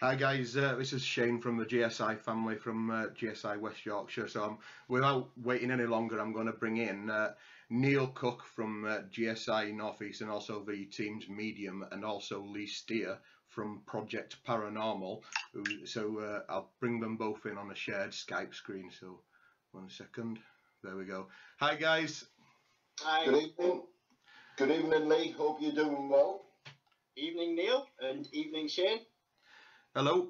Hi guys, this is Shane from the GSI family from GSI West Yorkshire. So without waiting any longer, I'm going to bring in Neil Cook from GSI North East, and also the team's medium, and also Lee Steer from Project Paranormal. So I'll bring them both in on a shared Skype screen. So 1 second, there we go. Hi guys. Hi. Good evening. Good evening, Lee. Hope you're doing well. Evening, Neil, and evening, Shane. Hello.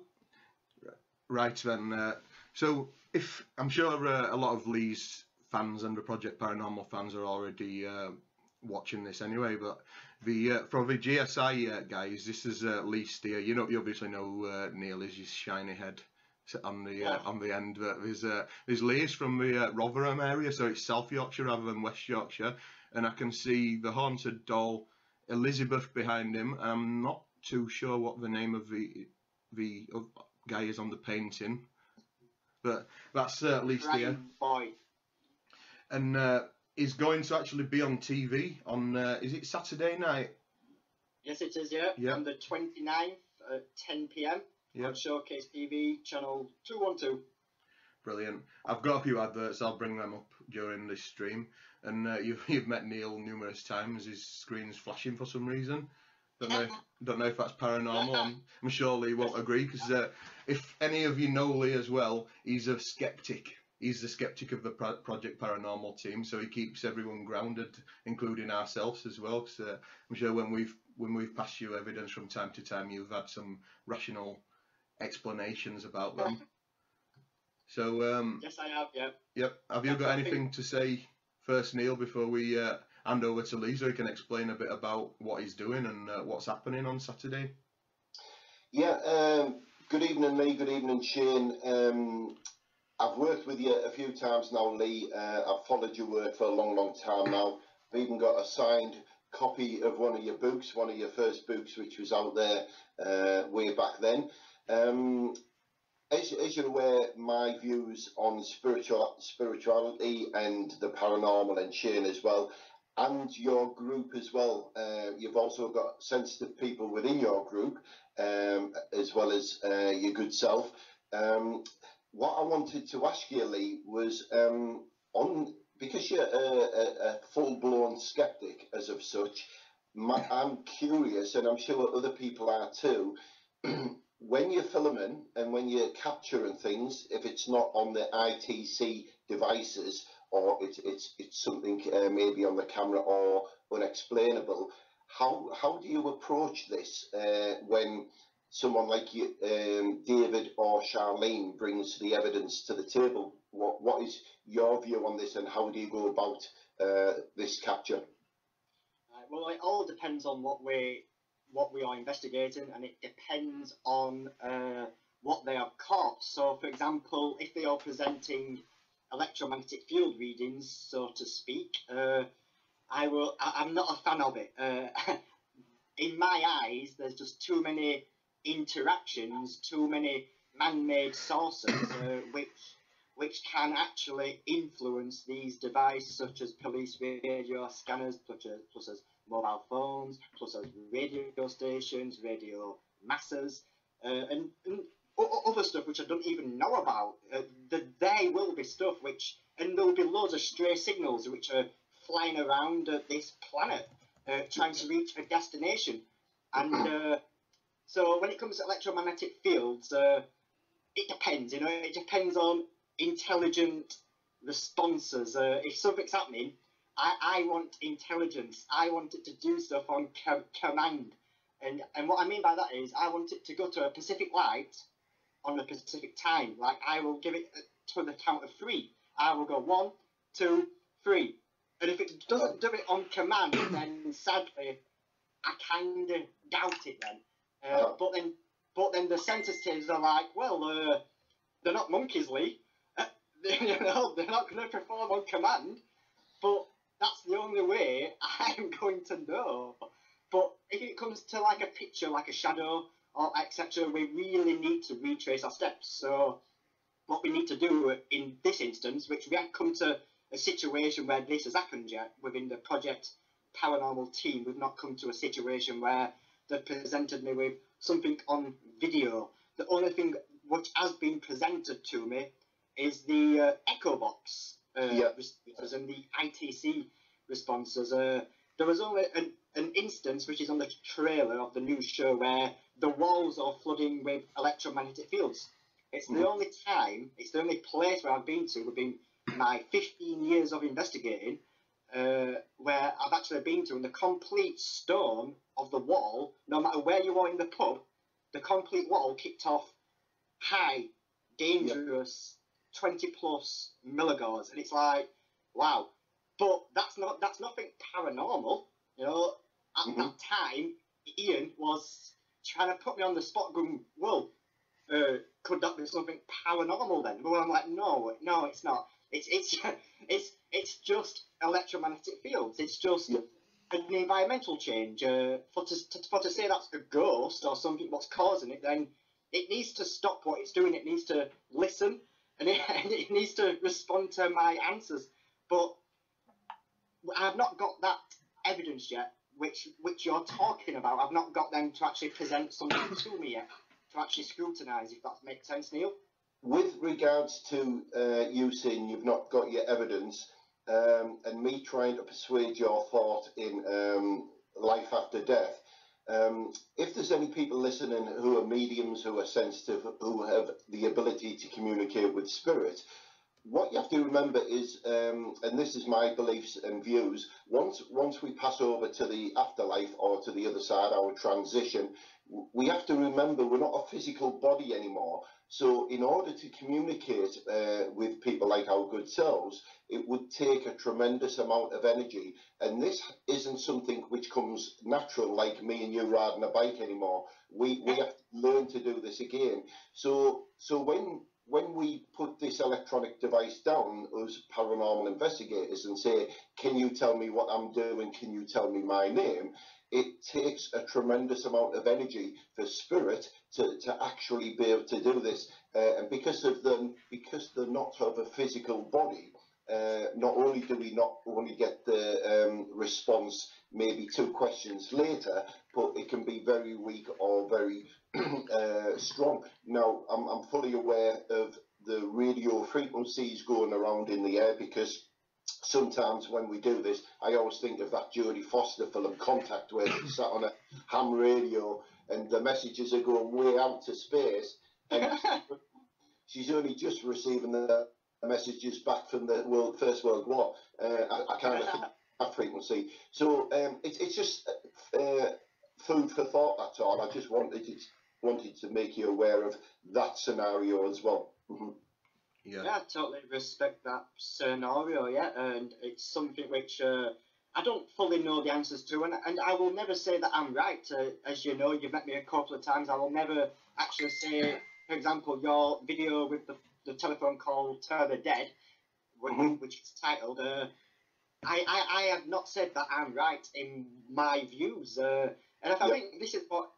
Right then. So if I'm sure a lot of Lee's fans and the Project Paranormal fans are already watching this anyway, but the from the GSI guys, this is Lee Steer. You obviously know Neil is his shiny head on the end. There's Lee from the Rotherham area, so it's South Yorkshire rather than West Yorkshire, and I can see the haunted doll Elizabeth behind him. I'm not too sure what the name of the guy is on the painting, but that's Lee Steer. Boy. And he's going to actually be on TV on, is it Saturday night? Yes, it is, yeah. On the 29th at 10 PM on Showcase TV, channel 212. Brilliant. I've got a few adverts, I'll bring them up during this stream. And you've met Neil numerous times, his screen's flashing for some reason. Don't know if that's paranormal. I'm sure Lee won't agree, because if any of you know Lee as well, he's a skeptic. He's the skeptic of the Project Paranormal team, so he keeps everyone grounded, including ourselves as well. Because I'm sure when we've passed you evidence from time to time, you've had some rational explanations about them. So yes, I have. Yeah. Yep. Have you got anything to say first, Neil, before we hand over to Lee, so he can explain a bit about what he's doing and what's happening on Saturday? Yeah, good evening, Lee. Good evening, Shane. I've worked with you a few times now, Lee. I've followed your work for a long, long time now. I've even got a signed copy of one of your books, one of your first books, which was out there way back then. As you're aware, my views on spirituality and the paranormal, and Shane as well, and your group as well. You've also got sensitive people within your group, as well as your good self. What I wanted to ask you, Lee, was because you're a full-blown skeptic as of such, I'm curious, and I'm sure other people are too, when you're filming and when you're capturing things, if it's not on the ITC devices, or it's something maybe on the camera or unexplainable, how do you approach this when someone like you, David or Charlene, brings the evidence to the table? What is your view on this, and how do you go about this capture? Well, it all depends on what we are investigating, and it depends on what they have caught. So, for example, if they are presenting electromagnetic field readings, so to speak, I'm not a fan of it. In my eyes, there's just too many interactions, too many man-made sources which can actually influence these devices, such as police radio scanners, plus as mobile phones, plus as radio stations, radio masses, and other stuff which I don't even know about. There will be stuff and there will be loads of stray signals which are flying around this planet, trying to reach a destination. And so when it comes to electromagnetic fields, it depends, it depends on intelligent responses. If something's happening, I want intelligence. I want it to do stuff on command. And what I mean by that is I want it to go to a specific light on a specific time. Like I will give it to the count of 3. I will go 1, 2, 3. And if it doesn't do it on command, then sadly, I kind of doubt it then. But then the sensitives are like, well, they're not monkeys, Lee. You know, they're not going to perform on command. But that's the only way I'm going to know. But if it comes to like a picture, like a shadow, or etc., we really need to retrace our steps. So what we need to do in this instance, which we have come to a situation where this has happened yet within the Project Paranormal team, we've not come to a situation where they've presented me with something on video. The only thing which has been presented to me is the echo box responses and the ITC responses. There was only an instance, which is on the trailer of the new show, where the walls are flooding with electromagnetic fields. It's the only time, it's the only place where I've been to within my 15 years of investigating, where I've actually been to, and the complete stone of the wall, no matter where you are in the pub, the complete wall kicked off high, dangerous, 20 plus milligauss, and it's like, wow. But that's nothing paranormal, you know. At that time, Ian was trying to put me on the spot, going, well, could that be something paranormal then? Well, I'm like, no, it's not. It's just electromagnetic fields. It's just an environmental change. For to say that's a ghost or something what's causing it, then it needs to stop what it's doing. It needs to listen, and it needs to respond to my answers. But I've not got that evidence yet, which you're talking about. I've not got them to actually present something to me yet, to actually scrutinise, if that makes sense, Neil. With regards to you saying you've not got your evidence, and me trying to persuade your thought in life after death, if there's any people listening who are mediums, who are sensitive, who have the ability to communicate with spirit, what you have to remember is, and this is my beliefs and views, once we pass over to the afterlife or to the other side, our transition, we have to remember we're not a physical body anymore. So in order to communicate with people like our good selves, it would take a tremendous amount of energy. And this isn't something which comes natural, like me and you riding a bike anymore. We have to learn to do this again. So when we put this electronic device down as paranormal investigators and say, can you tell me what I'm doing? Can you tell me my name? It takes a tremendous amount of energy for spirit to actually be able to do this. And because they're not of a physical body, not only do we not only get the response maybe 2 questions later, but it can be very weak or very strong. Now, I'm fully aware of the radio frequencies going around in the air, because sometimes when we do this, I always think of that Jodie Foster film Contact, where she sat on a ham radio and the messages are going way out to space, and she's only just receiving the messages back from the First World War. I kind of think that frequency. So it's just food for thought, that's all. I just wanted to make you aware of that scenario as well. Yeah, I totally respect that scenario, yeah, and it's something which I don't fully know the answers to, and I will never say that I'm right. As you know, you've met me a couple of times. I will never actually say, for example, your video with the telephone call to the dead, which is titled, I have not said that I'm right in my views, and I think this is what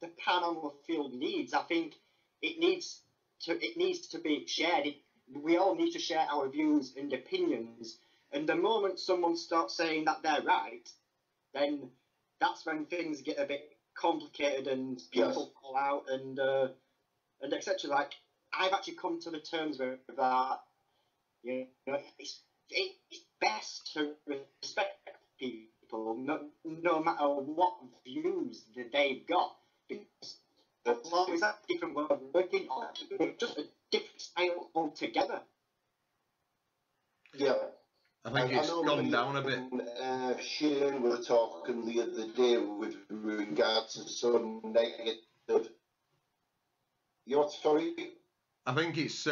the paranormal field needs. I think it needs to be shared. We all need to share our views and opinions. And the moment someone starts saying that they're right, then that's when things get a bit complicated and people fall out and etc. Like, I've actually come to the terms with that. You know, it's best to respect people, no matter what views that they've got, because as long as that different way of working, or just a different style altogether. Yeah. I think it's gone down a bit. Shane were talking the other day with regards to some negative You're sorry. I think it's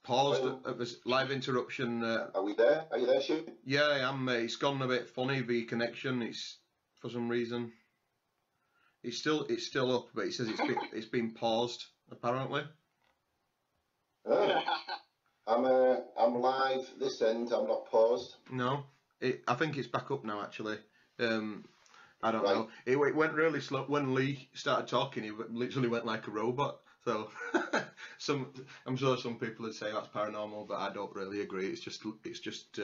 paused at this live interruption. Are we there? Are you there, Stu? Yeah, I am. It's gone a bit funny. The connection. It's for some reason. It's still up, but it says it's been paused apparently. Oh. I'm live this end. I'm not paused. No, I think it's back up now actually. I don't Right. know. It went really slow when Lee started talking. He literally went like a robot. So I'm sure some people would say that's paranormal, but I don't really agree. It's just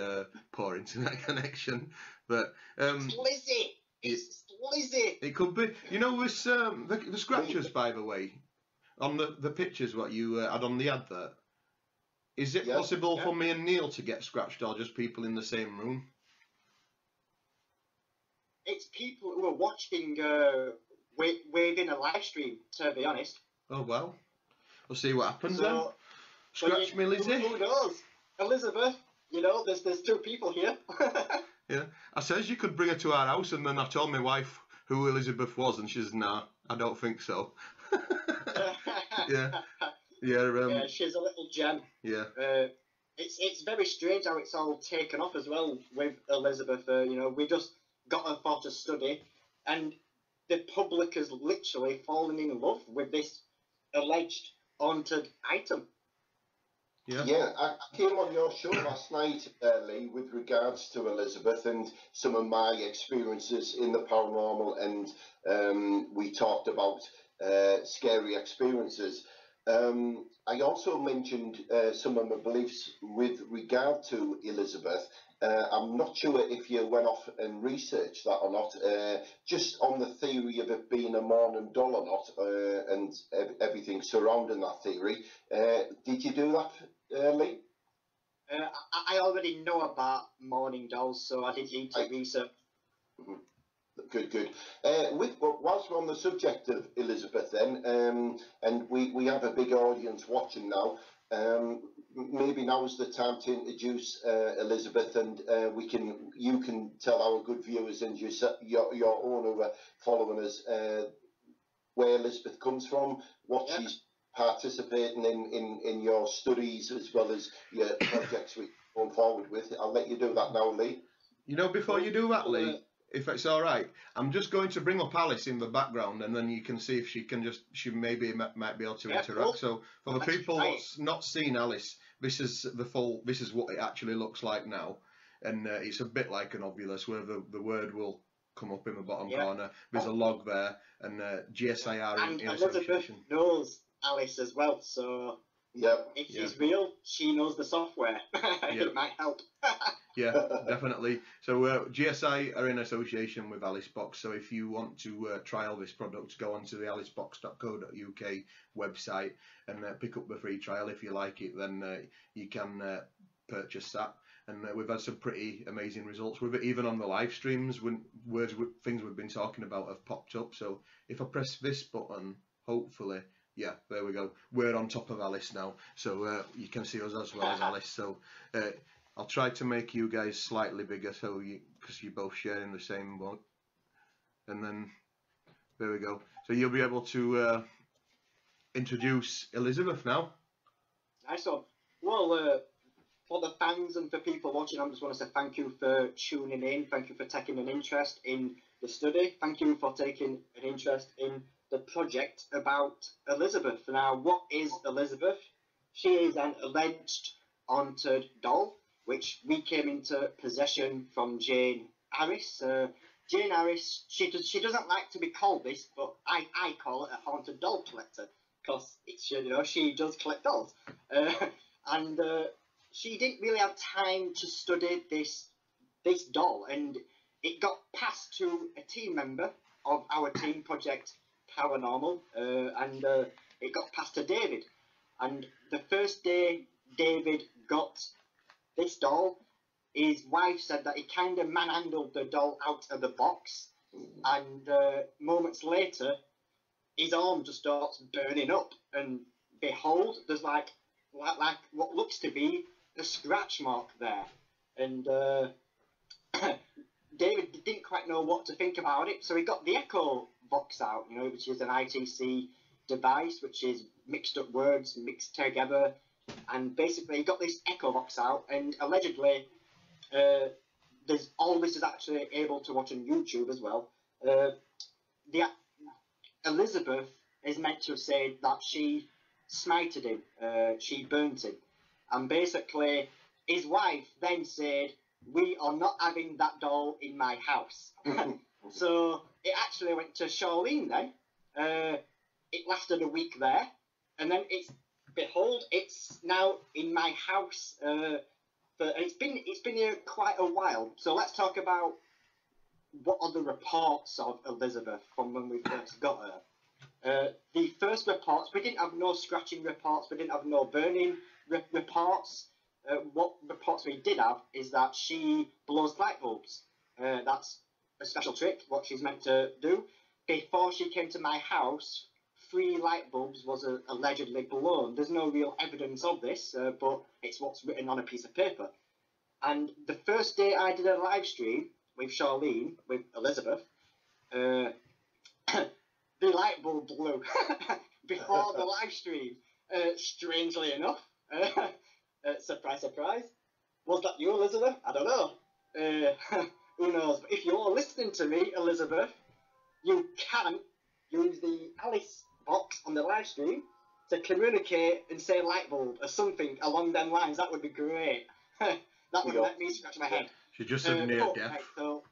poor internet connection. But It's Lizzie. It's Lizzie. it could be. You know, with the scratches, by the way, on the pictures what you had on the advert. Is it possible for me and Neil to get scratched, or just people in the same room? It's people who are watching within a live stream, to be honest. Oh well, we'll see what happens then. So, Scratch me, Lizzie. Who knows? Elizabeth, you know, there's 2 people here. Yeah, I says you could bring her to our house, and then I told my wife who Elizabeth was, and she's nah, I don't think so. Yeah. Yeah, she's a little gem. Yeah. It's very strange how it's all taken off as well with Elizabeth. You know, we just got her for to study, and the public has literally fallen in love with this alleged haunted item. Yeah. Yeah, I came on your show last night, Lee, with regards to Elizabeth and some of my experiences in the paranormal, and we talked about scary experiences. I also mentioned some of my beliefs with regard to Elizabeth. I'm not sure if you went off and researched that or not, just on the theory of it being a morning doll or not, and everything surrounding that theory. Did you do that, Lee? I already know about morning dolls, so I didn't need to research. Good. Whilst we're on the subject of Elizabeth, then, and we have a big audience watching now, maybe now is the time to introduce Elizabeth, and you can tell our good viewers and your own who are following us where Elizabeth comes from, what she's participating in your studies as well as your projects we're going forward with. I'll let you do that now, Lee. You know, before you do that, Lee, if it's all right, I'm just going to bring up Alice in the background, and then you can see if she might be able to interact. Cool. So for the people that's not seen Alice, this is what it actually looks like now, and it's a bit like an obulus where the word will come up in the bottom corner. There's a log there, and GSI are in Elizabeth association. knows Alice as well, so if she's real, she knows the software. It might help. Yeah, definitely. So GSI are in association with AliceBox. So if you want to trial this product, go onto the alicebox.co.uk website and pick up the free trial. If you like it, then you can purchase that. And we've had some pretty amazing results with it. Even on the live streams, when things we've been talking about have popped up. So if I press this button, hopefully, yeah, there we go. We're on top of Alice now, so you can see us as well as Alice. So I'll try to make you guys slightly bigger, because you're both sharing the same one. And then there we go. So you'll be able to introduce Elizabeth now. Nice one. Well, for the fans and for people watching, I just want to say thank you for tuning in. Thank you for taking an interest in the study. Thank you for taking an interest in the project about Elizabeth. Now, what is Elizabeth? She is an alleged haunted doll, which we came into possession from Jane Harris. Jane Harris, she doesn't like to be called this, but I call it a haunted doll collector, because she does collect dolls. And she didn't really have time to study this doll, and it got passed to a team member of our team, Project Paranormal, and it got passed to David. And the first day David got this doll, his wife said that he kind of manhandled the doll out of the box, and moments later his arm just starts burning up, and behold, there's like what looks to be a scratch mark there. And David didn't quite know what to think about it, so he got the Echo box out, which is an ITC device, which is mixed up words mixed together, and basically he got this echo box out, and allegedly there's all this is actually able to watch on YouTube as well. The Elizabeth is meant to have said that she smited him, she burnt him, and basically his wife then said, "We are not having that doll in my house." So it actually went to Charlene then. It lasted a week there, and then it's now in my house. It's been here quite a while. So let's talk about what are the reports of Elizabeth from when we first got her. The first reports, we didn't have no scratching reports, we didn't have no burning reports. What reports we did have is that she blows light bulbs. That's a special trick, what she's meant to do. Before she came to my house, 3 light bulbs was allegedly blown. There's no real evidence of this, but it's what's written on a piece of paper. And the first day I did a live stream with Charlene, with Elizabeth, the light bulb blew before the live stream. Strangely enough. Surprise, surprise. Was that you, Elizabeth? I don't know. Who knows? But if you're listening to me, Elizabeth, you can use the Alice box on the live stream to communicate and say light bulb or something along them lines. That would be great. That would let me scratch my head. She just said near death. Right, so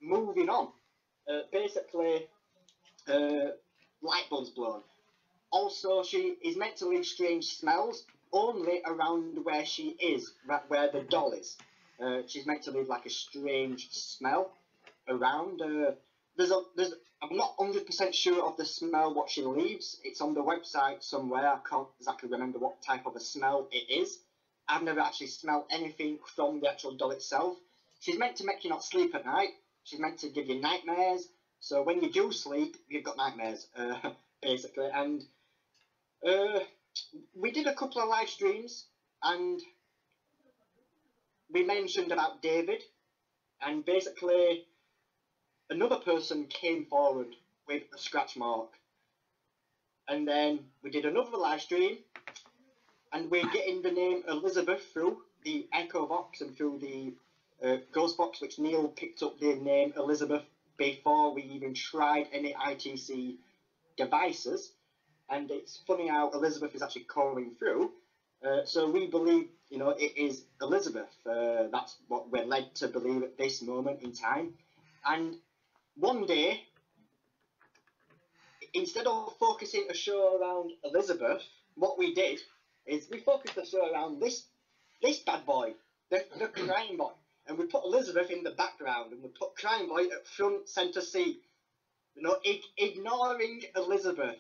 moving on. Basically, light bulbs blown. Also, she is meant to leave strange smells only around where she is, where the doll is. She's meant to leave like a strange smell around. I'm not 100% sure of the smell what she leaves. It's on the website somewhere. I can't exactly remember what type of a smell it is. I've never actually smelled anything from the actual doll itself. She's meant to make you not sleep at night. She's meant to give you nightmares. So when you do sleep, you've got nightmares, basically. And we did a couple of live streams, and we mentioned about David, and basically another person came forward with a scratch mark. And then we did another live stream, and we're getting the name Elizabeth through the echo box and through the ghost box, which Neil picked up the name Elizabeth before we even tried any ITC devices. And it's funny how Elizabeth is actually calling through. So we believe, it is Elizabeth. That's what we're led to believe at this moment in time. And one day, instead of focusing a show around Elizabeth, what we did is we focused the show around this bad boy, the crying boy. And we put Elizabeth in the background, and we put crying boy at front centre seat. Ignoring Elizabeth.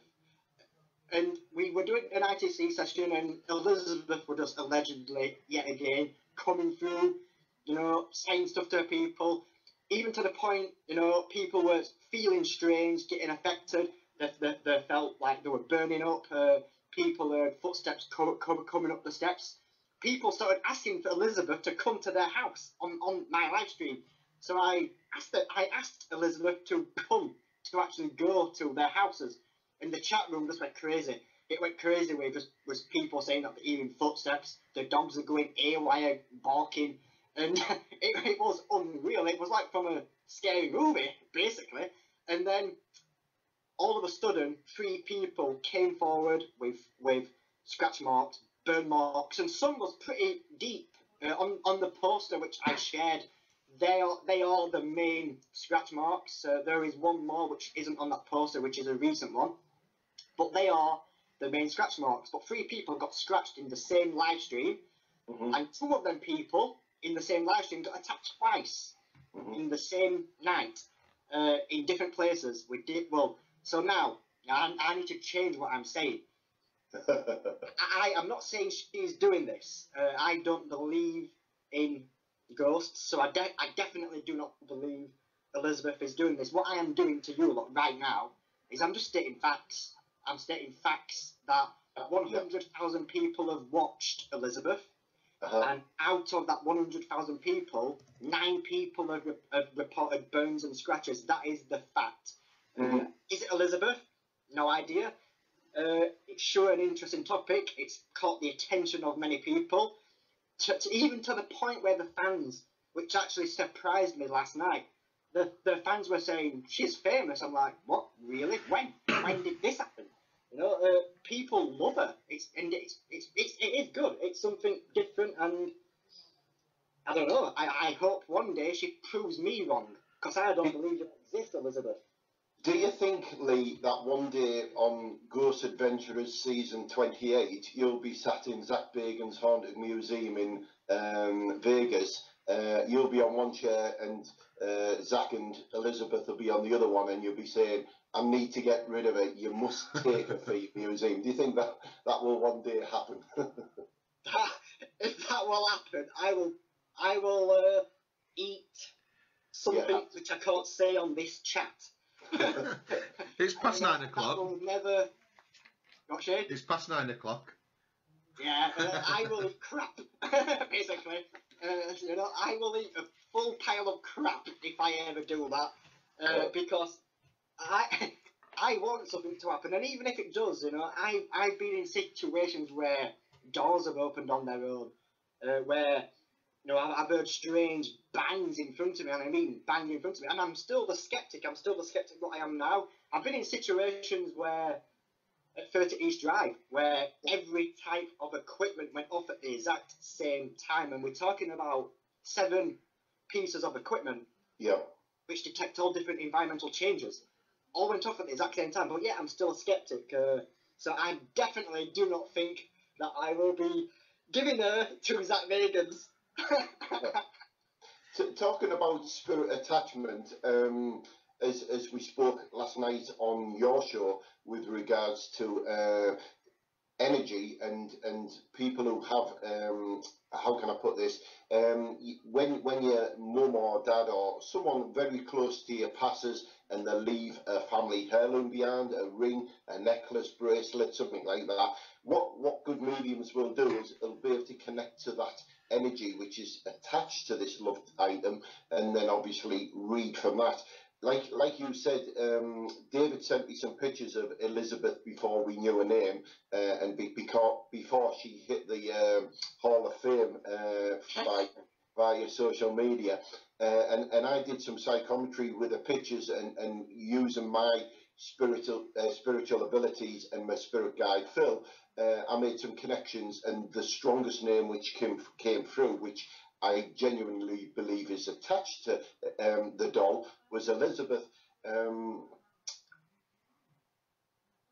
And we were doing an ITC session, and Elizabeth was just allegedly, yet again, coming through, saying stuff to people, even to the point, people were feeling strange, getting affected, they felt like they were burning up, people heard footsteps coming up the steps. People started asking for Elizabeth to come to their house on my live stream. So I asked Elizabeth to come, to actually go to their houses. And the chat room just went crazy. It went crazy with was people saying that they're hearing footsteps, the dogs are going haywire, barking, and it was unreal. It was like from a scary movie, basically. And then all of a sudden, 3 people came forward with scratch marks, burn marks, and some was pretty deep. On the poster which I shared, they are the main scratch marks. There is one more which isn't on that poster, which is a recent one. But they are the main scratch marks. But 3 people got scratched in the same live stream, and 2 of them people in the same live stream got attacked twice in the same night, in different places. So now I need to change what I'm saying. I am not saying she's doing this. I don't believe in ghosts, so I definitely do not believe Elizabeth is doing this. What I am doing to you lot right now is I'm just stating facts. I'm stating facts that 100,000 people have watched Elizabeth, and out of that 100,000 people, 9 people have reported burns and scratches. That is the fact. Is it Elizabeth? No idea. It's sure an interesting topic. It's caught the attention of many people, even to the point where the fans, which actually surprised me last night, the fans were saying she's famous. I'm like, what? Really? When did this happen? You know, people love her. It is good. It's something different, and I don't know. I hope one day she proves me wrong, because I don't believe it exists, Elizabeth. Do you think, Lee, that one day on Ghost Adventurers season 28, you'll be sat in Zach Bagan's Haunted Museum in Vegas? You'll be on one chair, and Zach and Elizabeth will be on the other one, and you'll be saying, I need to get rid of it. You must take her for your museum. Do you think that will one day happen? If that will happen, I will eat something which I can't say on this chat. It's past 9 o'clock. That will never. What, Shane? It's past 9 o'clock. Yeah, I will eat crap, basically. You know, I will eat a full pile of crap if I ever do that, because I want something to happen, and even if it does, you know, I've been in situations where doors have opened on their own, where, you know, I've heard strange bangs in front of me, and I mean bang in front of me, and I'm still the skeptic. I'm still the skeptic what I am now. I've been in situations where, at 30 East Drive, where every type of equipment went off at the exact same time, and we're talking about 7 pieces of equipment, which detect all different environmental changes, all went off at the exact same time. But yeah, I'm still a skeptic, so I definitely do not think that I will be giving her to Zach Vegans. Talking about spirit attachment, as we spoke last night on your show with regards to energy and people who have, how can I put this, when your mum or dad or someone very close to you passes and they leave a family heirloom behind, a ring, a necklace, bracelet, something like that, what good mediums will do is they'll be able to connect to that energy which is attached to this loved item, and then obviously read from that. Like you said, David sent me some pictures of Elizabeth before we knew her name, and before she hit the Hall of Fame via social media, and I did some psychometry with the pictures and using my spiritual abilities and my spirit guide Phil, I made some connections, and the strongest name which came through, which I genuinely believe is attached to the doll, was Elizabeth.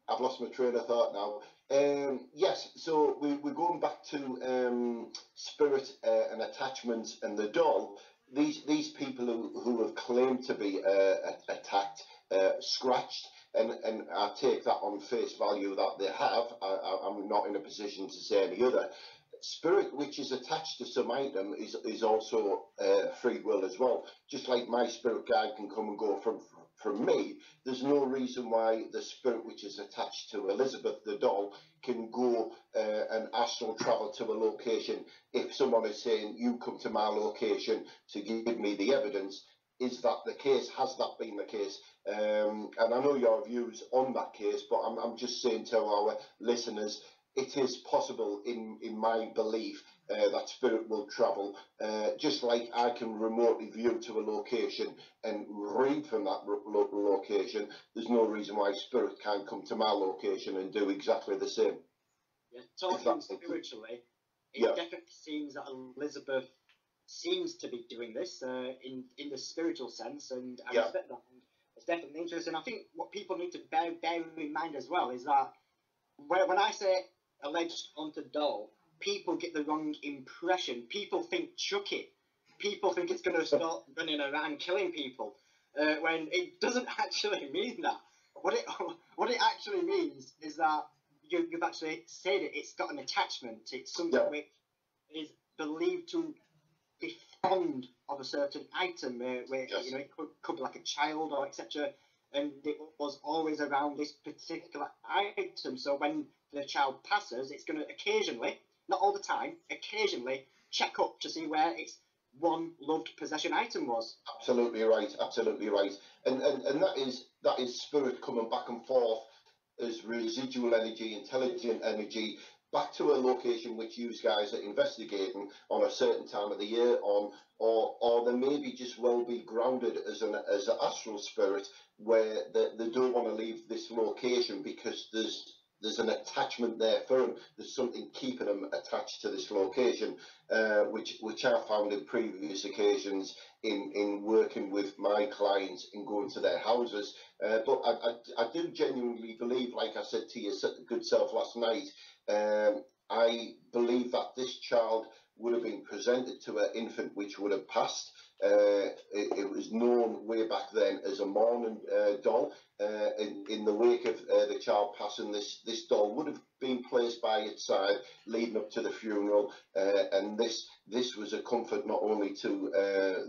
I've lost my train of thought now. Yes, so we're going back to spirit and attachments and the doll. These people who have claimed to be attacked, scratched, and I take that on face value that they have. I'm not in a position to say any other. Spirit which is attached to some item is also free will as well. Just like my spirit guide can come and go from me, there's no reason why the spirit which is attached to Elizabeth the doll can go and astral travel to a location. If someone is saying, you come to my location to give me the evidence, is that the case? Has that been the case? And I know your views on that case, but I'm just saying to our listeners, it is possible, in my belief, that spirit will travel. Just like I can remotely view to a location and read from that location, there's no reason why spirit can't come to my location and do exactly the same. Yeah, talking spiritually, it definitely seems that Elizabeth seems to be doing this in the spiritual sense, and I respect that. And it's definitely interesting. I think what people need to bear in mind as well is that when I say alleged haunted doll, people get the wrong impression. People think Chucky. People think it's going to start running around killing people, when it doesn't actually mean that. What it actually means is that you've actually said it. It's got an attachment. It's something which is believed to be fond of a certain item, where you know, it could be like a child or etc. And it was always around this particular item. So when the child passes, it's going to occasionally, not all the time, occasionally check up to see where its one loved possession item was. Absolutely right, absolutely right. And that is spirit coming back and forth as residual energy, intelligent energy, back to a location which you guys are investigating on a certain time of the year, or they maybe just well be grounded as an astral spirit, where they don't want to leave this location because there's an attachment there for them. There's something keeping them attached to this location, which I found in previous occasions in working with my clients and going to their houses. But I do genuinely believe, like I said to your good self last night, I believe that this child would have been presented to an infant which would have passed. It was known way back then as a mourning doll. In the wake of the child passing, this doll would have been placed by its side leading up to the funeral, and this was a comfort not only to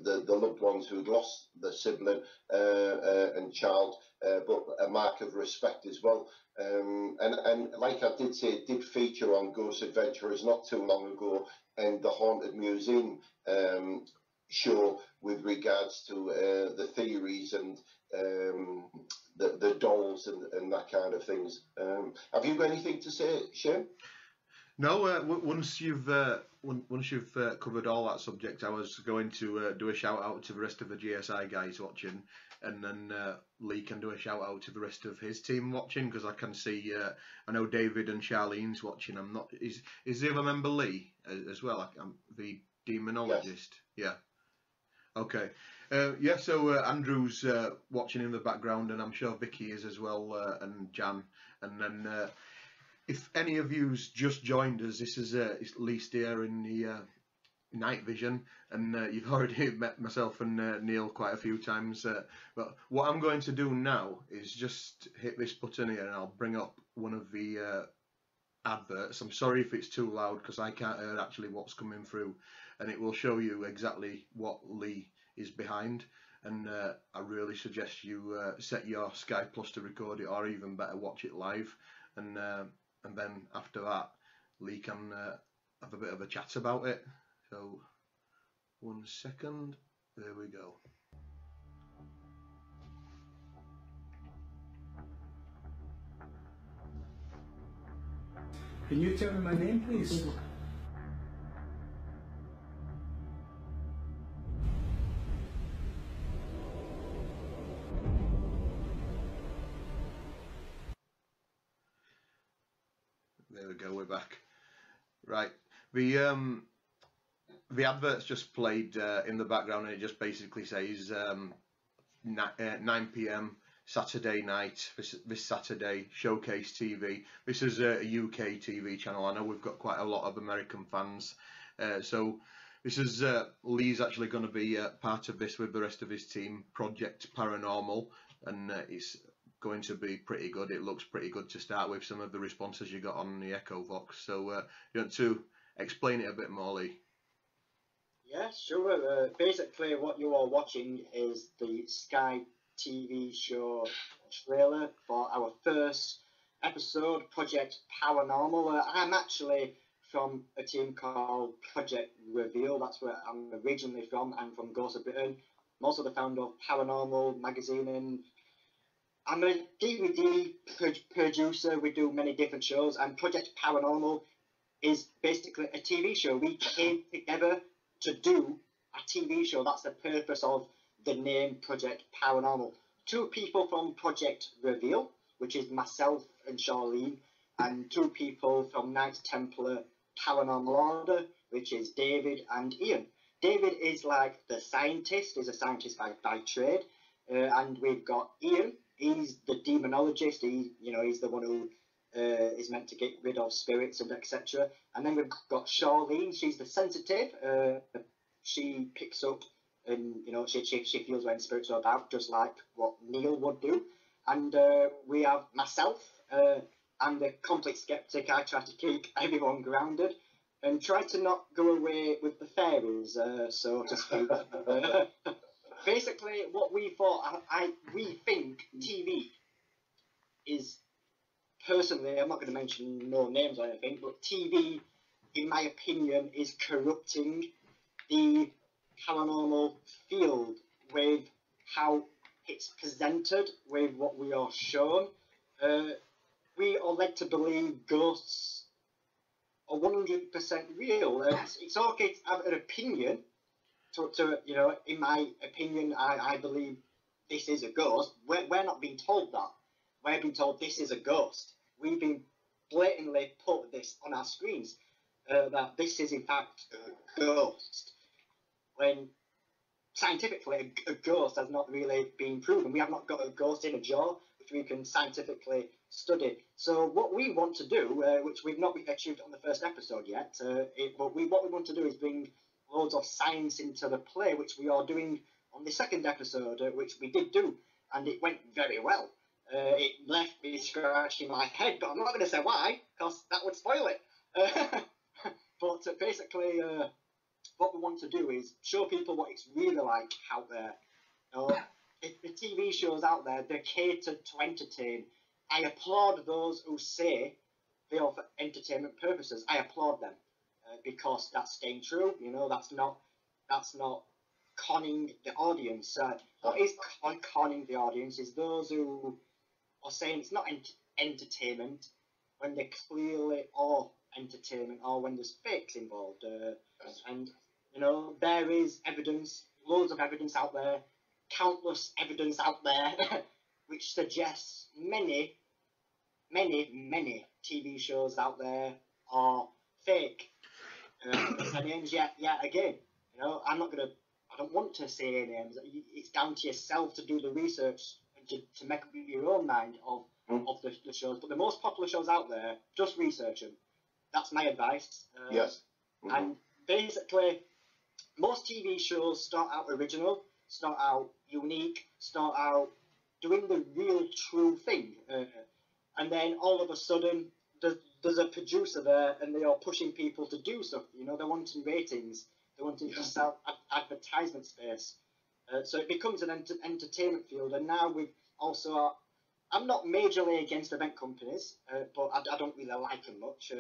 the loved ones who had lost their sibling and child, but a mark of respect as well. And like I did say, it did feature on Ghost Adventurers not too long ago, and the Haunted Museum show with regards to the theories and the dolls and that kind of things. Have you got anything to say, Shane? No. Once you've covered all that subject, I was going to do a shout out to the rest of the GSI guys watching, and then Lee can do a shout out to the rest of his team watching, because I can see I know David and Charlene's watching. I'm not. Is the other member Lee as well? I'm the demonologist. Yes. Yeah. Okay. Yeah, so Andrew's watching in the background, and I'm sure Vicky is as well, and Jan. And then if any of you's just joined us, this is it's Lee Steer in the Night Vision, and you've already met myself and Neil quite a few times. But what I'm going to do now is just hit this button here, and I'll bring up one of the adverts. I'm sorry if it's too loud, because I can't hear actually what's coming through, and it will show you exactly what Lee is behind. And I really suggest you set your Sky Plus to record it, or even better, watch it live, and then after that Lee can have a bit of a chat about it. So 1 second, there we go. Can you tell me my name, please? There we go, we're back. Right, the advert's just played in the background, and it just basically says 9 p.m. Saturday night, this Saturday, Showcase TV. This is a UK TV channel. I know we've got quite a lot of American fans, so this is Lee's actually going to be part of this with the rest of his team, Project Paranormal, and it's going to be pretty good. It looks pretty good to start with, some of the responses you got on the Echo Vox. So you want to explain it a bit more, Lee? Yeah, sure. Basically, what you are watching is the Sky TV show trailer for our first episode, Project Paranormal. I'm actually from a team called Project Reveal. That's where I'm originally from. I'm from Ghost of Britain. I'm also the founder of Paranormal magazine, and I'm a DVD producer. We do many different shows, and Project Paranormal is basically a TV show. We came together to do a TV show. That's the purpose of the name Project Paranormal. Two people from Project Reveal, which is myself and Charlene, and two people from Knights Templar Paranormal Order, which is David and Ian. David is like the scientist, he's a scientist by trade, and we've got Ian. He's the demonologist. He's the one who is meant to get rid of spirits and etc. And then we've got Charlene. She's the sensitive. She picks up, and she feels when spirits are about, just like what Neil would do. And we have myself. I'm the complete skeptic. I try to keep everyone grounded and try to not go away with the fairies, so to speak. Basically, what we thought, we think TV is, personally, I'm not going to mention no names or anything, but TV, in my opinion, is corrupting the paranormal field with how it's presented, with what we are shown. we are led to believe ghosts are 100% real. It's okay to have an opinion. You know, in my opinion, I believe this is a ghost. We're not being told that. We're being told this is a ghost. We've been blatantly put this on our screens that this is in fact a ghost. When scientifically, a ghost has not really been proven. We have not got a ghost in a jar which we can scientifically study. So what we want to do, which we've not achieved on the first episode yet, what we want to do is bring loads of science into the play, which we are doing on the second episode, which we did do, and it went very well. It left me scratching my head, but I'm not going to say why, because that would spoil it. But basically, what we want to do is show people what it's really like out there. You know, if the TV shows out there, they're catered to entertain. I applaud those who say they are for entertainment purposes. I applaud them because that's staying true. You know, that's not conning the audience. What is conning the audience is those who are saying it's not entertainment when they clearly are entertainment, or when there's fakes involved. And you know, there is evidence, loads of evidence out there, countless evidence out there, which suggests many TV shows out there are fake. Names yet again. You know, I don't want to say names. It's down to yourself to do the research and to make up your own mind of the shows. But the most popular shows out there, just research them. That's my advice. Yes. And basically, most TV shows start out original, start out unique, start out doing the real true thing. And then all of a sudden, there's a producer there and they are pushing people to do stuff. You know, they're wanting ratings. They're wanting to sell advertisement space. So it becomes an entertainment field. And now we've also... I'm not majorly against event companies, but I don't really like them much.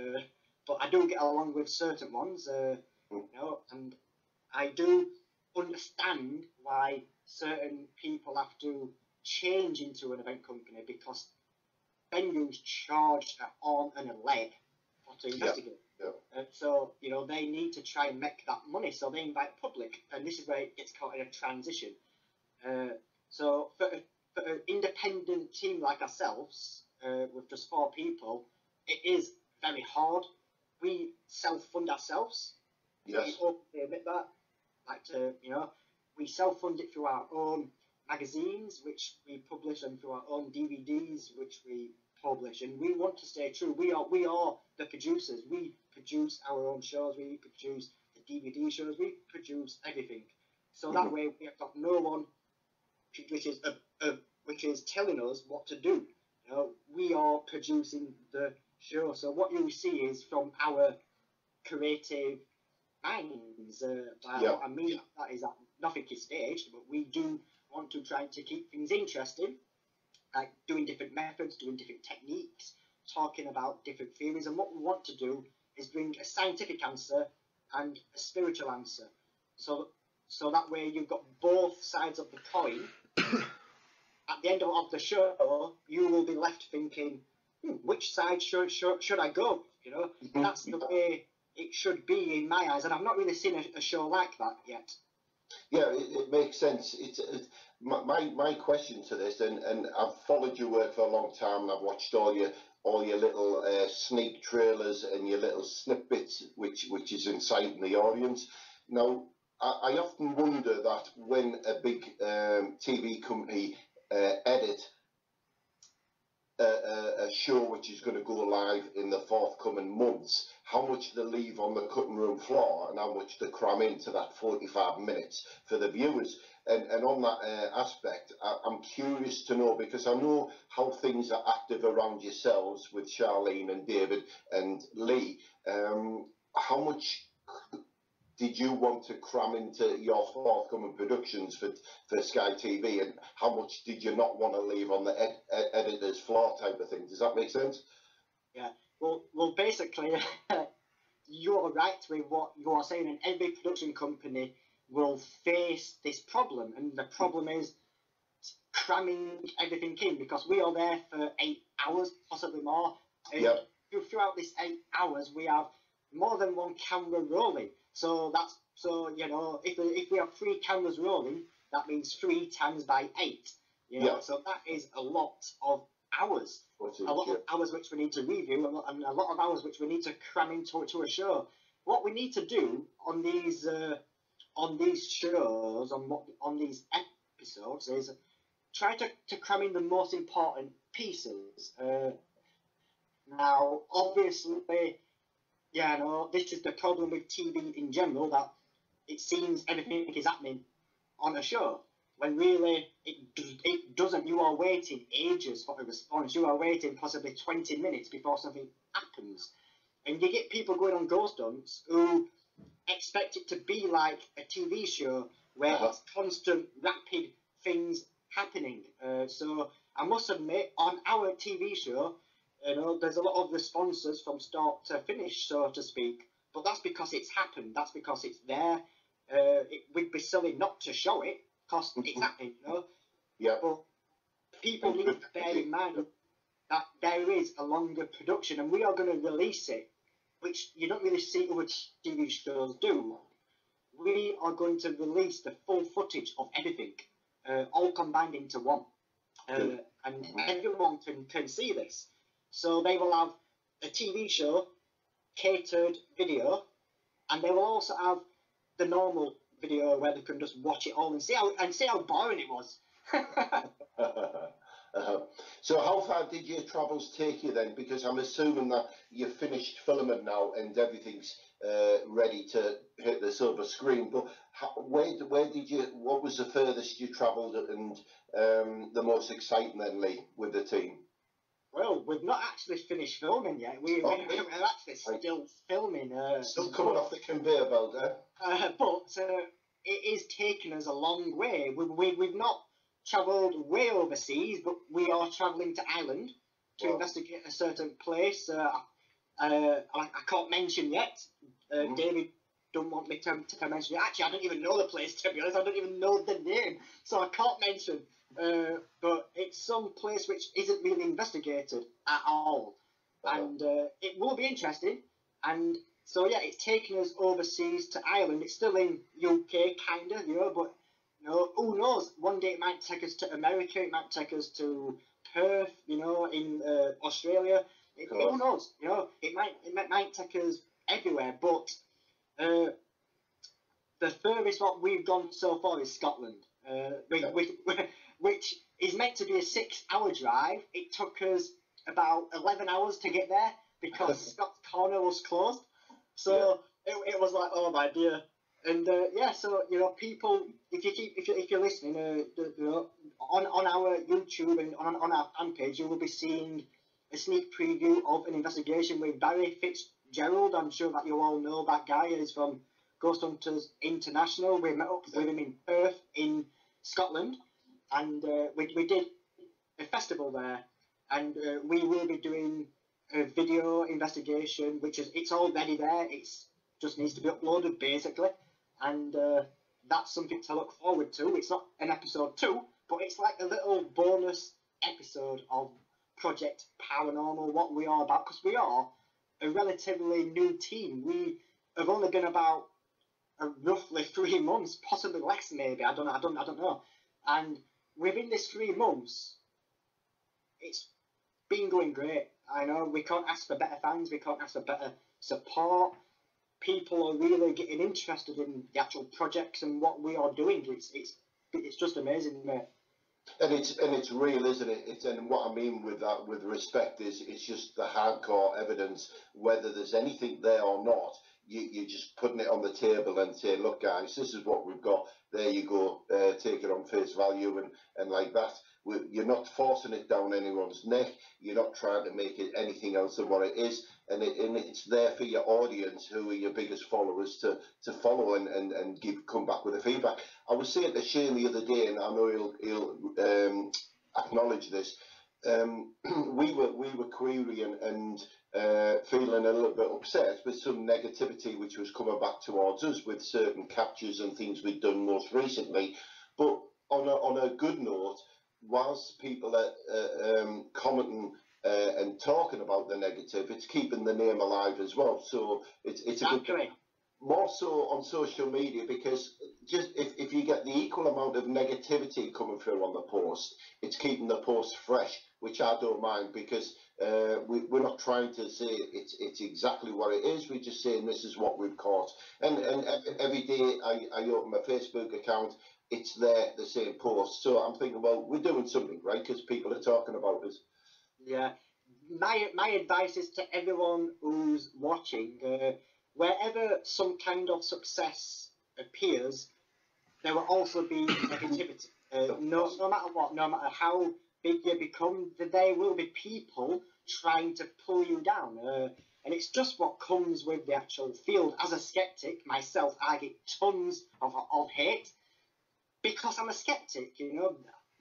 But I do get along with certain ones, you know, and I do understand why certain people have to change into an event company because venues charge an arm and a leg to investigate. So, you know, they need to try and make that money, so they invite public, and this is where it gets caught in a transition. So for an independent team like ourselves, with just 4 people, it is very hard. We self-fund ourselves. Yes. We openly admit that. Like you know, we self-fund it through our own magazines, which we publish, and through our own DVDs, which we publish. And we want to stay true. We are the producers. We produce our own shows. We produce the DVD shows. We produce everything. So that way, we have got no one which is telling us what to do. You know, we are producing the show. So what you see is from our creative minds. What I mean that is that nothing is staged, but we do want to try to keep things interesting, like doing different methods, doing different techniques, talking about different theories. And what we want to do is bring a scientific answer and a spiritual answer. So that way you've got both sides of the coin. At the end of the show, you will be left thinking, which side should I go? You know, that's the way it should be in my eyes, and I've not really seen a show like that yet. Yeah, it makes sense. It's my question to this, and I've followed your work for a long time, and I've watched all your little sneak trailers and your little snippets, which is inciting the audience. Now, I often wonder that when a big TV company edit a show which is going to go live in the forthcoming months, how much they leave on the cutting room floor and how much they cram into that 45 minutes for the viewers. And on that aspect, I'm curious to know, because I know how things are active around yourselves with Charlene and David and Lee. How much did you want to cram into your forthcoming productions for Sky TV, and how much did you not want to leave on the editor's floor type of thing? Does that make sense? Yeah. Well, basically, you are right with what you are saying, and every production company will face this problem, and the problem is cramming everything in, because we are there for 8 hours, possibly more. And throughout this 8 hours, we have more than one camera rolling. So you know, if we have 3 cameras rolling, that means 3 times by 8. You know, so that is a lot of hours. A lot of hours which we need to review, and a lot of hours which we need to cram into a show. What we need to do on these shows, on these episodes, is try to cram in the most important pieces. Now, obviously, yeah, no, this is the problem with TV in general, that it seems everything is happening on a show, when really it doesn't. You are waiting ages for a response. You are waiting possibly 20 minutes before something happens. And you get people going on ghost hunts who expect it to be like a TV show where it's constant, rapid things happening. So I must admit, on our TV show, you know, there's a lot of responses from start to finish, so to speak. But that's because it's happened. That's because it's there. We'd be silly not to show it, because it's happening, you know. Yeah. But people need to bear in mind that there is a longer production, and we are going to release it, which you don't really see other TV shows do. We are going to release the full footage of everything, all combined into one. And everyone can see this. So they will have a TV show, catered video, and they will also have the normal video where they can just watch it all and see how boring it was. So how far did your travels take you then? Because I'm assuming that you've finished filming now and everything's ready to hit the silver screen. But where did you? What was the furthest you travelled and the most exciting then, Lee, with the team? Well, we've not actually finished filming yet. We're actually still filming. Still coming off the conveyor belt, eh? But it is taking us a long way. We've not travelled way overseas, but we are travelling to Ireland to investigate a certain place. I can't mention yet. David don't want me to mention it. Actually, I don't even know the place, to be honest. I don't even know the name, so I can't mention. But it's some place which isn't really investigated at all, and it will be interesting. And so yeah, it's taking us overseas to Ireland. It's still in UK, kinda, you know, but you know, who knows? One day it might take us to America. It might take us to Perth, you know, in Australia. Who knows? You know, it might take us everywhere. But the furthest what we've gone so far is Scotland, which is meant to be a 6-hour drive. It took us about 11 hours to get there because Scott's Corner was closed. So it was like, oh my dear. And so you know, people, if you're listening, you know, on our YouTube and on our fan page, you will be seeing a sneak preview of an investigation with Barry Fitzgerald. I'm sure that you all know that guy. Is from Ghost Hunters International. We met up with him in Perth in Scotland, and we did a festival there, and we will be doing a video investigation, it's already there. It's just needs to be uploaded basically, and that's something to look forward to. It's not an episode 2, but it's like a little bonus episode of Project Paranormal, what we are about, because we are a relatively new team. We have only been about roughly 3 months, possibly less, maybe. I don't know. And within this 3 months, it's been going great. I know we can't ask for better fans. We can't ask for better support. People are really getting interested in the actual projects and what we are doing. It's just amazing, mate. And it's real, isn't it? And what I mean with that, with respect, is it's just the hardcore evidence. Whether there's anything there or not, you're just putting it on the table and saying, look, guys, this is what we've got. There you go. Take it on face value and like that. You're not forcing it down anyone's neck. You're not trying to make it anything else than what it is. And it's there for your audience, who are your biggest followers, to follow and come back with the feedback. I was saying to Shane the other day, and I know he'll acknowledge this. We were querying and feeling a little bit upset with some negativity which was coming back towards us with certain captures and things we'd done most recently. But on a good note, whilst people are commenting and talking about the negative, it's keeping the name alive as well. So it's a good, more so on social media, because just if you get the equal amount of negativity coming through on the post, it's keeping the post fresh, which I don't mind, because we're not trying to say it's exactly what it is. We're just saying this is what we've caught. And every day I open my Facebook account, it's there, the same post. So I'm thinking, well, we're doing something, right? Because people are talking about us. Yeah. My advice is to everyone who's watching, wherever some kind of success appears, there will also be negativity. No matter what, no matter how big you become, there will be people trying to pull you down. And it's just what comes with the actual field. As a skeptic myself, I get tons of hate because I'm a skeptic, you know,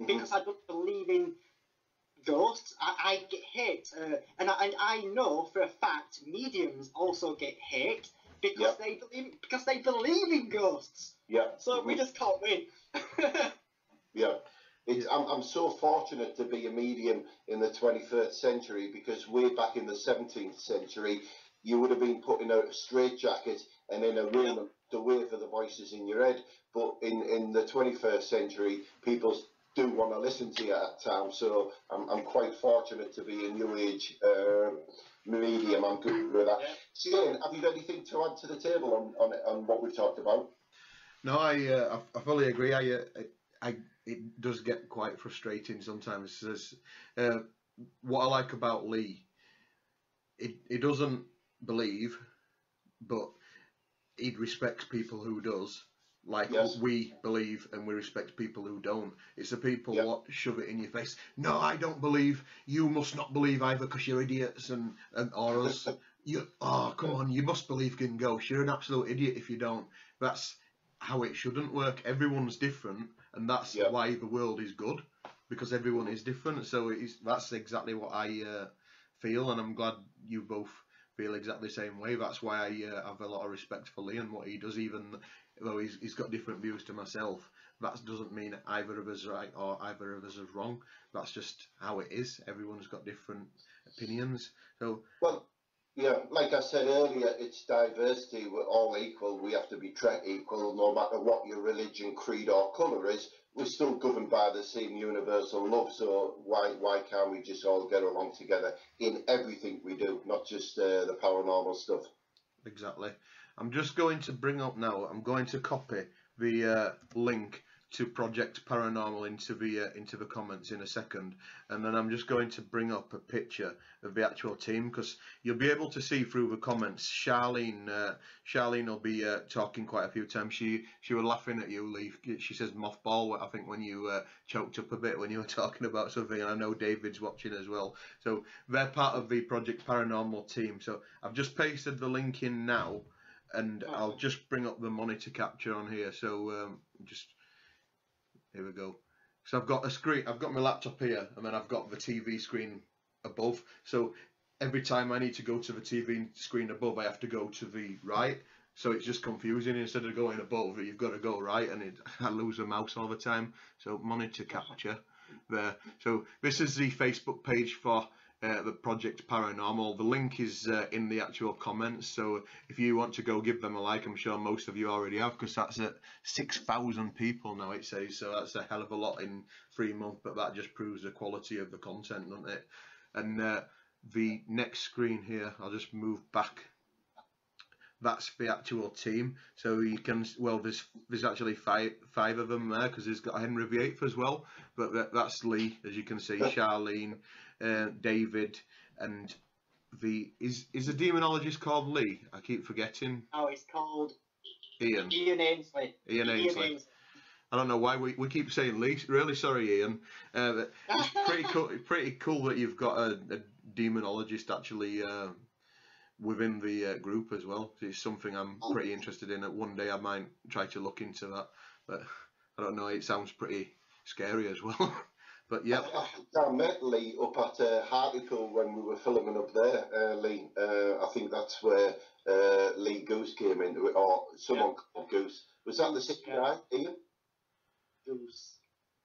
because I don't believe in ghosts. I get hate, and I know for a fact mediums also get hate because they believe in ghosts. Yeah. So we just can't win. Yeah. I'm so fortunate to be a medium in the 21st century, because way back in the 17th century, you would have been put in a straitjacket and in a room to wait for the voices in your head. But in the 21st century, people do want to listen to you at times. So I'm quite fortunate to be a new age medium. I'm good with that. Shane, have you got anything to add to the table on what we've talked about? No, I fully agree. It does get quite frustrating sometimes. What I like about Lee, he doesn't believe, but he respects people who does. Like we believe and we respect people who don't. It's the people what shove it in your face. No, I don't believe. You must not believe either because you're idiots or us. Come on, you must believe in ghosts. You're an absolute idiot if you don't. That's how it shouldn't work. Everyone's different, and that's why the world is good, because everyone is different. So that's exactly what I feel, and I'm glad you both feel exactly the same way. That's why I have a lot of respect for Lee and what he does, even though he's got different views to myself. That doesn't mean either of us right or either of us is wrong. That's just how it is. Everyone's got different opinions. So well, yeah, like I said earlier, it's diversity. We're all equal. We have to be treated equal, no matter what your religion, creed, or colour is. We're still governed by the same universal love. So why can't we just all get along together in everything we do, not just the paranormal stuff? Exactly. I'm just going to bring up now. I'm going to copy the link to Project Paranormal into the comments in a second, and then I'm just going to bring up a picture of the actual team, because you'll be able to see through the comments. Charlene will be talking quite a few times. She was laughing at you, Lee. She says mothball, I think, when you choked up a bit when you were talking about something, and I know David's watching as well. So they're part of the Project Paranormal team. So I've just pasted the link in now, and I'll just bring up the monitor capture on here. So here we go. So I've got a screen, I've got my laptop here, and then I've got the TV screen above. So every time I need to go to the TV screen above, I have to go to the right. So it's just confusing. Instead of going above, you've got to go right, and I lose the mouse all the time. So monitor capture there. So this is the Facebook page for the Project Paranormal. The link is in the actual comments, so if you want to go give them a like, I'm sure most of you already have, because that's at 6,000 people now, it says, so that's a hell of a lot in 3 months, but that just proves the quality of the content, doesn't it? And the next screen here, I'll just move back. That's the actual team. So you can, well, there's actually five of them there, because there's got Henry VIII as well, but that's Lee, as you can see, Charlene, David, and is the demonologist called Lee? I keep forgetting. Oh, it's called Ian Ainsley. Ian Ainsley. I don't know why we keep saying Lee. Really sorry, Ian. It's pretty cool that you've got a demonologist actually within the group as well. It's something I'm pretty interested in. One day I might try to look into that, but I don't know. It sounds pretty scary as well. But yeah, I met Lee up at Hartlepool when we were filming up there. Lee, I think that's where Lee Goose came into it, or someone called Goose. Was that the same guy, Ian? Goose.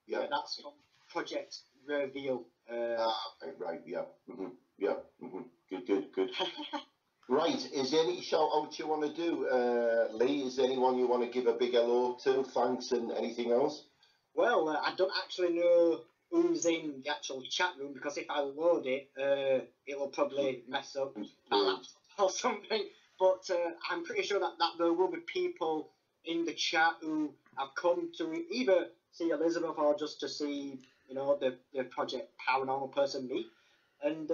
Yeah, that's Project Reveal. Right, yeah. Yeah. Good. Right, is there any shout outs you want to do, Lee? Is there anyone you want to give a big hello to? Thanks, and anything else? Well, I don't actually know who's in the actual chat room, because if I load it, it'll probably mess up my laptop or something. But I'm pretty sure that there will be people in the chat who have come to either see Elizabeth or just to see, you know, the Project Paranormal person, me. And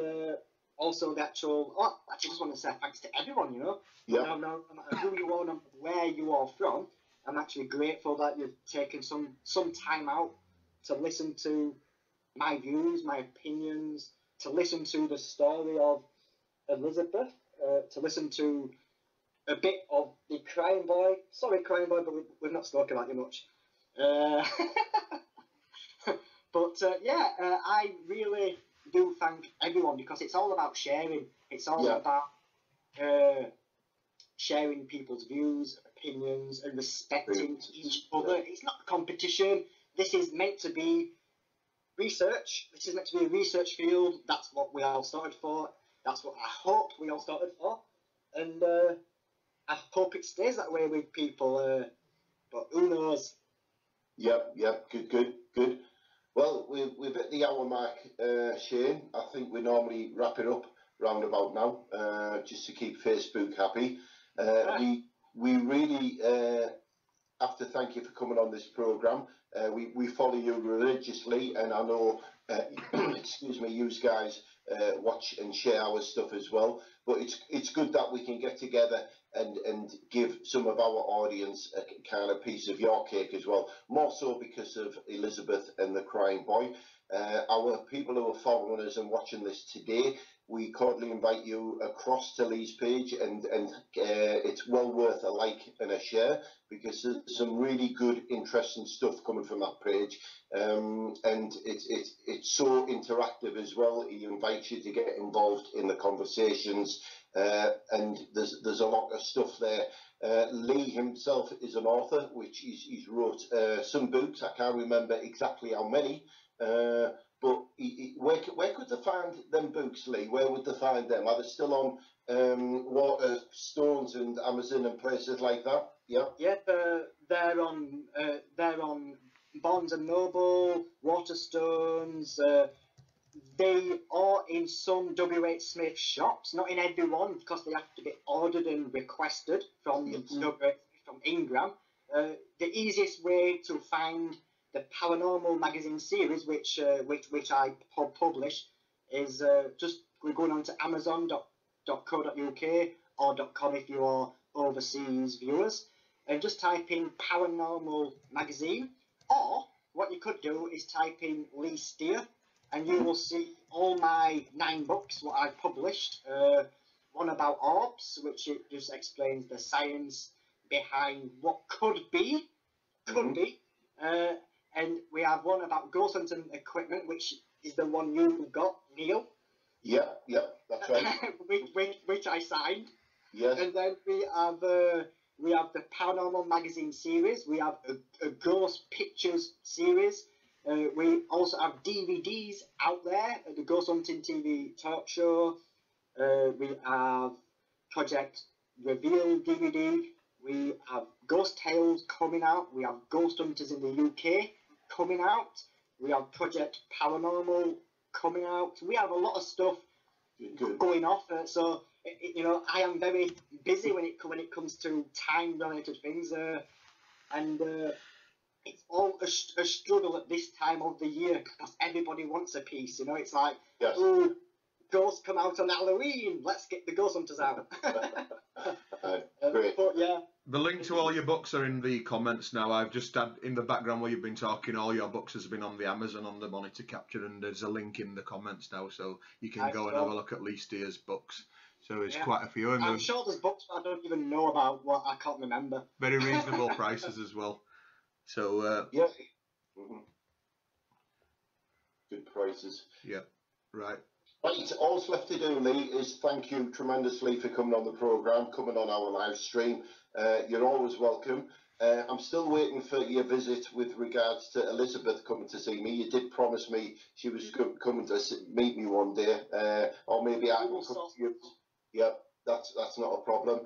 also the actual, I just want to say thanks to everyone, you know. Yeah. No matter who you are, no matter where you are from, I'm actually grateful that you've taken some time out to listen to my views, my opinions, to listen to the story of Elizabeth, to listen to a bit of the Crying Boy. Sorry, Crying Boy, but we've not spoken about you much. But I really do thank everyone, because it's all about sharing. It's all about sharing people's views, opinions, and respecting each other. It's not a competition. This is meant to be research. This is meant to be a research field. That's what we all started for. That's what I hope we all started for. And I hope it stays that way with people. But who knows? Yep. Good. Well, we've hit the hour mark, Shane. I think we normally wrap it up round about now, just to keep Facebook happy. We really have to thank you for coming on this programme. We follow you religiously, and I know, excuse me, you guys watch and share our stuff as well. But it's good that we can get together and give some of our audience a kind of piece of your cake as well. More so because of Elizabeth and the Crying Boy. Our people who are following us and watching this today, we cordially invite you across to Lee's page, and it's well worth a like and a share, because there's some really good, interesting stuff coming from that page, and it's so interactive as well. He invites you to get involved in the conversations, and there's a lot of stuff there. Lee himself is an author, which he's wrote some books. I can't remember exactly how many. But where could they find them books, Lee? Where would they find them? Are they still on Waterstones and Amazon and places like that? Yeah. Yeah, they're on Barnes and Noble, Waterstones. They are in some W.H. Smith shops, not in every one, because they have to be ordered and requested from from Ingram. The easiest way to find the Paranormal magazine series, which I publish, is just we're going on to Amazon.co.uk or .com if you are overseas viewers, and just type in Paranormal magazine. Or what you could do is type in Lee Steer, and you will see all my 9 books what I've published. One about orbs, which it just explains the science behind what could be. And we have one about ghost hunting equipment, which is the one you got, Neil. Yeah, that's right. which I signed. Yes. And then we have the Paranormal magazine series. We have a Ghost Pictures series. We also have DVDs out there, the Ghost Hunting TV talk show. We have Project Reveal DVD. We have Ghost Tales coming out. We have Ghost Hunters in the UK coming out. We have Project Paranormal coming out. We have a lot of stuff going off. So I am very busy when it comes to time-related things, and it's all a struggle at this time of the year, because everybody wants a piece. It's like, yes. Ooh, ghosts come out on Halloween. Let's get the Ghost Hunters out. Great. But yeah. The link to all your books are in the comments now. I've just had in the background where you've been talking, all your books has been on the Amazon on the monitor capture, and there's a link in the comments now, so you can go and have a look at Lee Steer's books. So there's quite a few. And I'm sure there's books I don't even know about, what I can't remember. Very reasonable prices as well. So yeah. Good prices. Yeah. Right. Right, all's left to do, Lee, is thank you tremendously for coming on the programme, coming on our live stream. You're always welcome. I'm still waiting for your visit with regards to Elizabeth coming to see me. You did promise me she was coming to meet me one day, or maybe I will come to you. Yeah, that's not a problem.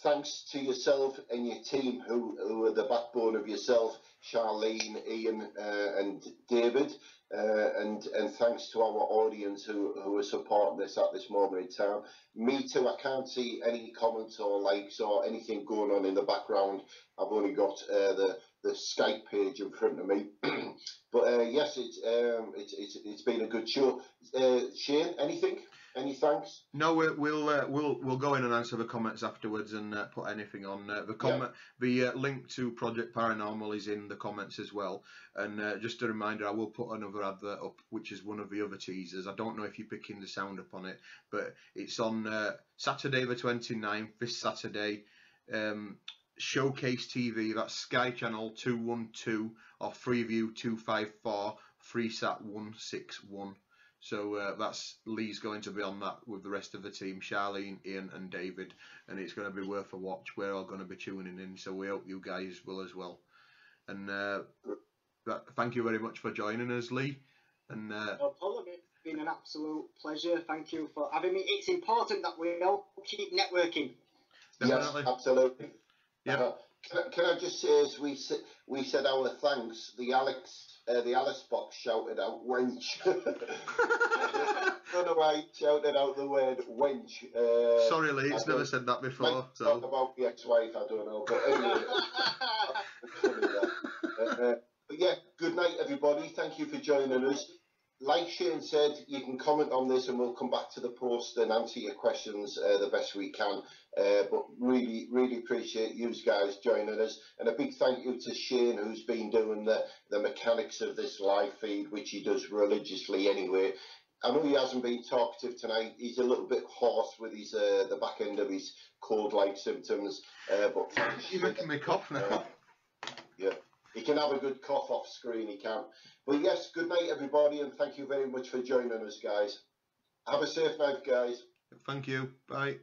Thanks to yourself and your team, who are the backbone of yourself, Charlene, Ian, and David, and thanks to our audience who are supporting this at this moment in time. Me too. I can't see any comments or likes or anything going on in the background. I've only got the Skype page in front of me. But yes, it's been a good show. Shane, anything? Any thanks? No, we'll go in and answer the comments afterwards and put anything on the link to Project Paranormal is in the comments as well. And just a reminder, I will put another advert up, which is one of the other teasers. I don't know if you're picking the sound up on it, but it's on Saturday the 29th, this Saturday. Showcase TV, that's Sky Channel 212 or Freeview 254, Freesat 161. So that's Lee's going to be on that with the rest of the team, Charlene, Ian and David, and it's going to be worth a watch. We're all going to be tuning in, so we hope you guys will as well. And thank you very much for joining us, Lee. And no problem. It's been an absolute pleasure. Thank you for having me. It's important that we all keep networking. Definitely. Yes, absolutely. Yeah. Can I just say, as we said our thanks, the Alice box shouted out wench. I don't know why he shouted out the word wench. Sorry, Lee, it's never said that before. So. Talk about the ex-wife, I don't know. But anyway, but yeah, good night, everybody. Thank you for joining us. Like Shane said, you can comment on this and we'll come back to the post and answer your questions the best we can. But really, really appreciate you guys joining us. And a big thank you to Shane, who's been doing the mechanics of this live feed, which he does religiously anyway. I know he hasn't been talkative tonight. He's a little bit hoarse with his the back end of his cold-like symptoms. But you're making me cough now. Yeah. He can have a good cough off screen, he can. But yes, good night, everybody, and thank you very much for joining us, guys. Have a safe night, guys. Thank you. Bye.